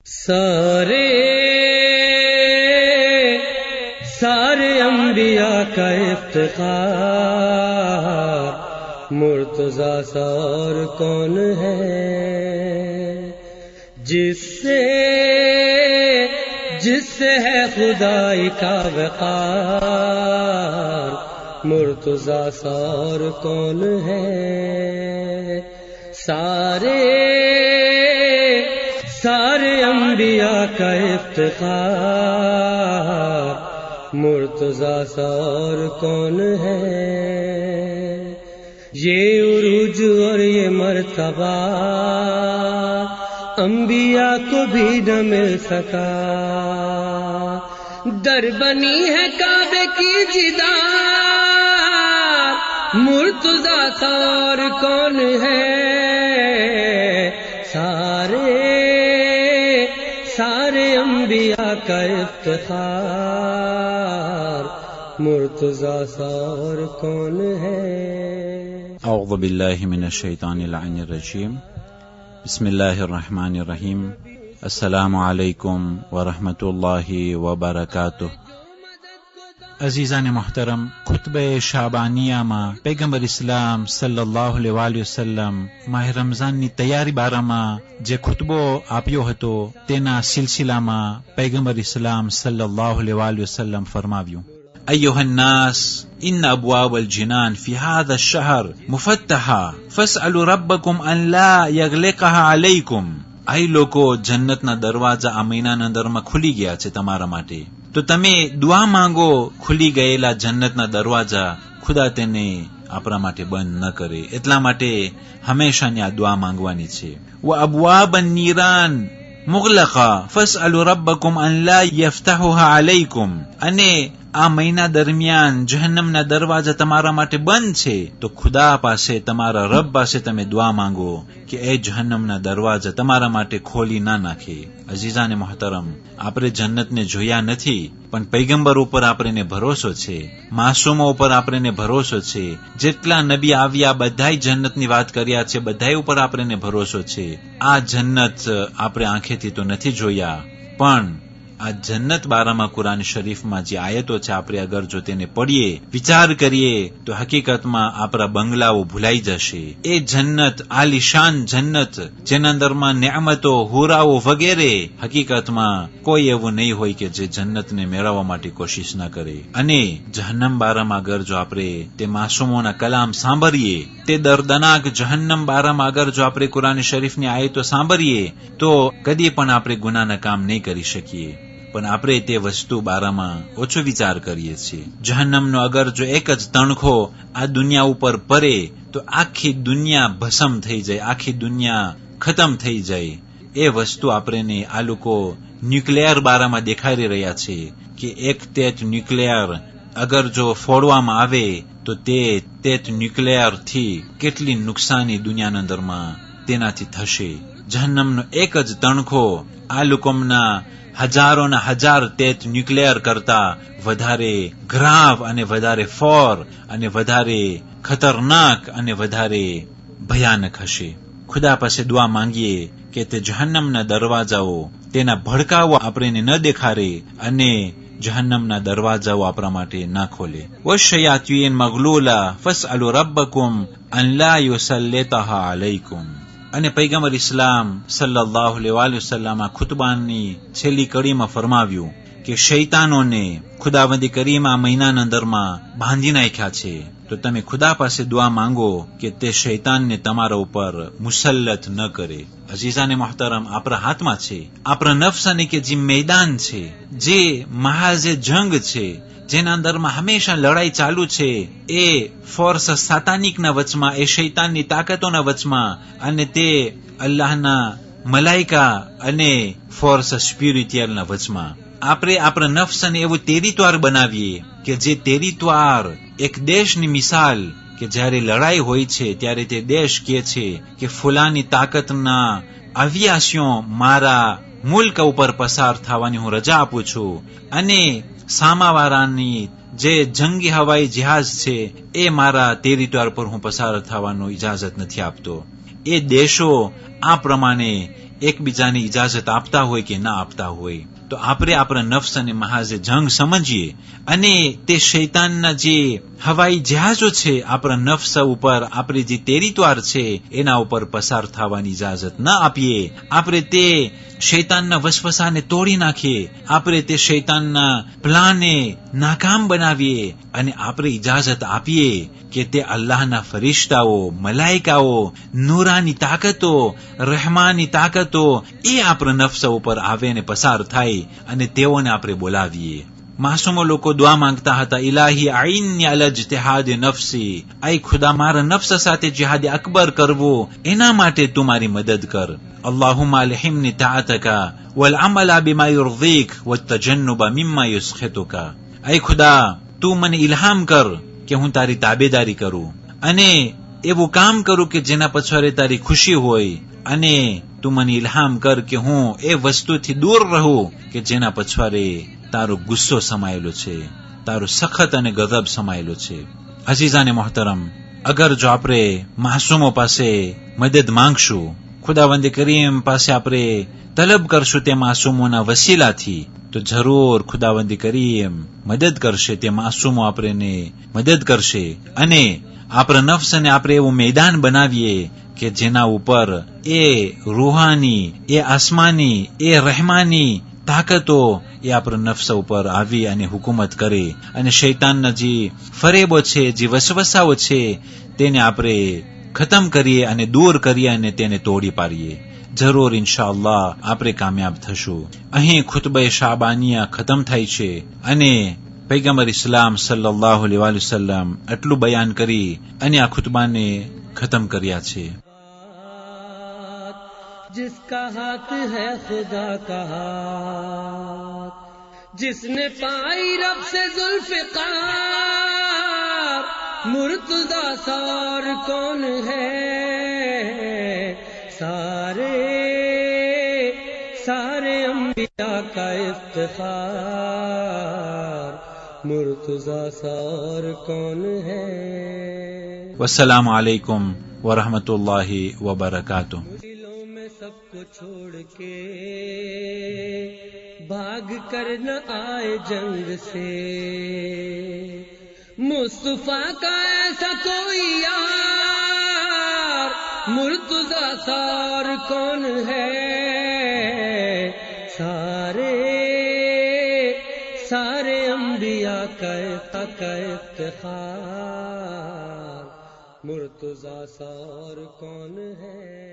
सारे अंबिया का इफ्तिखार मुर्तज़ा सा और कौन है, जिससे है खुदाई का वक़ार मुर्तज़ा सा और कौन है। सारे अंबिया का इफ्तिखार मुर्तज़ा सा और कौन है। ये उरूज और ये मर्तबा अंबिया को भी न मिल सका। दर बनी है काबे की जिदार मुर्तज़ा सा और कौन है। सारे अंबिया का इफ्तिखार मुर्तज़ा सा और कौन है। औज़ु बिल्लाहि मिनश शैतानिर रजीम। बिस्मिल्लाहिर रहमानिर रहीम। अस्सलामु अलैकुम व रहमतुल्लाहि व बरकातुह। अजीज़ान मोहतरम, खुतबे शाबानिया में पैगंबर इस्लाम सल्लल्लाहु अलैहि वसल्लम माह रमजान ની તૈયારી બારામાં જે ખુતબો આપ્યો હતો તેના સિલસિલામાં पैगंबर इस्लाम सल्लल्लाहु अलैहि वसल्लम फरमाव्યું: أيها الناس إن أبواب الجنان في هذا الشهر مفتحة فاسألوا ربكم أن لا يغلقها عليكم. أي લોકો જન્નતના દરવાજા આ મહિનાના અંદરમાં ખુલી ગયા છે તમારા માટે, તો તમે દુઆ માંગો ખુલી ગયેલા જન્નતના દરવાજા ખુદા તેને આપણા માટે બંધ ન કરે. એટલા માટે હંમેશાની આ દુઆ માંગવાની છે. وأبواب النيران مغلقة فاسألوا ربكم أن لا يفتحها عليكم. અને આ મહિના દરમિયાન જહન્નમના દરવાજા તમારા માટે બંધ છે, તો ખુદા પાસે, તમારા રબ પાસે તમે દુઆ માંગો કે એ જહન્નમના દરવાજા તમારા માટે ખોલી ના નાખે. અઝીઝાને મોહતરમ, આપણે જન્નતને જોયા નથી, પણ પૈગંબર ઉપર આપણને ભરોસો છે, માસૂમો ઉપર આપણને ભરોસો છે. જેટલા નબી આવ્યા બધાય જન્નતની વાત કર્યા છે, બધાય ઉપર આપણને ભરોસો છે. આ જન્નત આપણે આંખેથી તો નથી જોયા, પણ આ જન્નત બારામાં કુરાન શરીફમાં જે આયતો છે, આપણે અગર જો તેને પઢીએ, વિચાર કરીએ, તો હકીકતમાં આપણા બંગલાઓ ભૂલાઈ જશે. એ જન્નત, આલિશાન જન્નત, જેના અંદરમાં નેમતો, હુરાઓ વગેરે, હકીકતમાં કોઈ એવું નહીં હોય કે જે જન્નતને મેળવવા માટે કોશિશ ના કરે. અને જહન્નમ બારામાં અગર જો આપણે તે માસૂમોના કલામ સાંભળીએ, તે દર્દનાક જહન્નમ બારામાં અગર જો આપણે કુરાન શરીફની આયતો સાંભળીએ, તો કદી પણ આપણે ગુનાના કામ નહીં કરી શકીએ. પણ આપણે તે વસ્તુ બારામાં ઓછો વિચાર કરીએ છીએ. જહન્નમનો અગર જો એક જ તણખો આ દુનિયા ઉપર પડે, તો આખી દુનિયા ભસ્મ થઈ જાય, આખી દુનિયા ખતમ થઈ જાય. એ વસ્તુ આપણને આ લોકો ન્યુક્લિયર બારામાં દેખાડી રહ્યા છે કે એક તેજ ન્યુક્લિયર અગર જો ફોડવામાં આવે, તો તે તેજ ન્યુક્લિયર થી કેટલી નુકસાની દુનિયાના અંદરમાં તેનાથી થશે. જહન્નમનો એક જ તણખો આ લોકોના હજારોના હજાર તેજ ન્યુક્લિયર કરતા વધારે ગ્રાવ અને વધારે ફોર અને વધારે ખતરનાક અને વધારે ભયાનક હશે. ખુદા પાસે દુઆ માંગીએ કે તે જહન્નમના દરવાજાઓ, તેના ભડકાઓ આપણને ન દેખાડે અને જહન્નમના દરવાજાઓ આપણા માટે ના ખોલે. વશયાતીન મગલુલા ફસઅલુ રબ્બકુમ અન લા યુસલ્લિતહા અલૈકુમ. અને પૈગંબર ઇસ્લામ સલ્લલ્લાહુ અલૈહિ વસલ્લમ આ ખુતબાની છેલ્લી કડીમાં ફરમાવ્યું કે શૈતાનોને ખુદાવંદી કરીમ આ મહિનાના અંદરમાં બાંધી નાખ્યા છે, તો તમે ખુદા પાસે દુઆ માંગો કે તે શૈતાનને તમારા ઉપર મુસલ્લત ન કરે. અઝીઝાને મોહતરમ, આપણા હાથમાં છે. આપણા નફ્સ અને કે જે મેદાન છે, જે મહાજે જંગ છે, જેના અંદરમાં હંમેશા લડાઈ ચાલુ છે, એ ફોર્સ સાતાનિકના વચમાં, એ શૈતાનની તાકાતોના વચમાં, અને તે અલ્લાહના મલાઈકા અને ફોર્સ સ્પિરિચ્યુઅલના વચમાં. આપણે આપણા નફ્સને એવું તેરીત્વાર બનાવીએ કે જે તેરીત્વાર એક દેશની મિસાલ, કે જ્યારે લડાઈ હોય છે ત્યારે તે દેશ કહે છે કે ફુલાની તાકાતના અવ્યાસીઓ મારા મુલ્ક ઉપર પસાર થવાની હું રજા આપું છું, અને સામાવાળાની જે જંગી હવાઈ જહાજ છે એ મારા ટેરિટોરી પર હું પસાર થવાનો ઇજાજત નથી આપતો. એ દેશો આ પ્રમાણે એકબીજાની ઇજાજત આપતા હોય કે ના આપતા હોય, તો આપણે આપણા નફ્સ અને મહાજે જંગ સમજીએ અને તે શૈતાનના જે હવાઈ જહાજો છે આપણા નફ્સ ઉપર, આપણી જે તેરીત્વાર છે એના ઉપર પસાર થવાની ઇજાજત ન આપીએ. આપણે તે શૈતાનના વસવસાને તોડી નાખીએ, આપણે તે શૈતાનના પ્લાનને નાકામ બનાવીએ અને આપણે ઇજાજત આપીએ કે તે અલ્લાહના ફરિશ્તાઓ, મલાઈકાઓ, નૂરાની તાકાતો, રહેમાની તાકાતો એ આપણા નફ્સ ઉપર આવે ને પસાર થાય અને તેઓને આપણે બોલાવીએ. માસૂમો લોકો દુઆ માંગતા હતા, ઇલાહી આઈન્ની અલ ઇજ્તિહાદ નફસી, આય ખુદા મારા નફ્સ સાથે જિહાદ અકબર કરવું એના માટે તું મારી મદદ કર. અલ્લાહુમ્મા અલ્હિમની તાઅતકા વલ અમલા બિમા યુરદીક વત્તજન્નુબા મિમ્મા યુસ્ખિતુકા. આય ખુદા તું મને ઇલ્હામ કર કે હું તારી તાબેદારી કરું અને એવું કામ કરું કે જેના પછવાડે તારી ખુશી હોય, અને તું મને ઇલ્હામ કર કે હું એ વસ્તુથી દૂર રહું કે જેના પછવાડે તારો ગુસ્સો સમાયેલો છે, તારો સખત અને ગઝબ સમાયેલો છે. અઝીઝાને મોહતરમ, અગર જો આપણે માસૂમો પાસે મદદ માંગશું, ખુદાવંદ કરીમ પાસે આપણે તલબ કરશું તે માસૂમોના વસીલાથી, તો જરૂર ખુદાવંદ કરીમ મદદ કરશે. તે માસૂમો આપણને મદદ કરશે અને આપણા નફ્સને આપણે એવું મેદાન બનાવીએ કે જેના ઉપર એ રૂહાની, એ આસમાની, એ રહેમાની તાકાતો એ આપણા નફ્સ ઉપર આવી અને હુકુમત કરે અને શૈતાનના જે ફરેબો છે, જે વસવસાઓ છે તેને આપણે ખતમ કરીએ અને દૂર કરીએ અને તેને તોડી પાડીએ. જરૂર ઇન્શાઅલ્લાહ આપણે કામયાબ થશું. અહીં ખુતબે શાબાનિયા ખતમ થાય છે અને પૈગંબર ઇસ્લામ સલ્લલ્લાહુ અલૈહિ વસલ્લમ આટલું બયાન કરી અને આ ખુતબાને ખતમ કર્યા છે. जिसका हाथ है खुदा का हाथ, जिसने पाई रब से जुल्फ़िकार, मुर्तज़ा सार कौन है, सारे सारे अंबिया का इफ्तिखार, मुर्तज़ा सार कौन है. वस्सलामु अलैकुम वरहमतुल्लाहि वबरकातुह. सबको छोड़ के भाग कर न आए जंग से, मुस्तफा का ऐसा कोई यार, मुर्तज़ा सार कौन है, सारे सारे अंबिया का इफ्तिखार, मुर्तज़ा सार कौन है.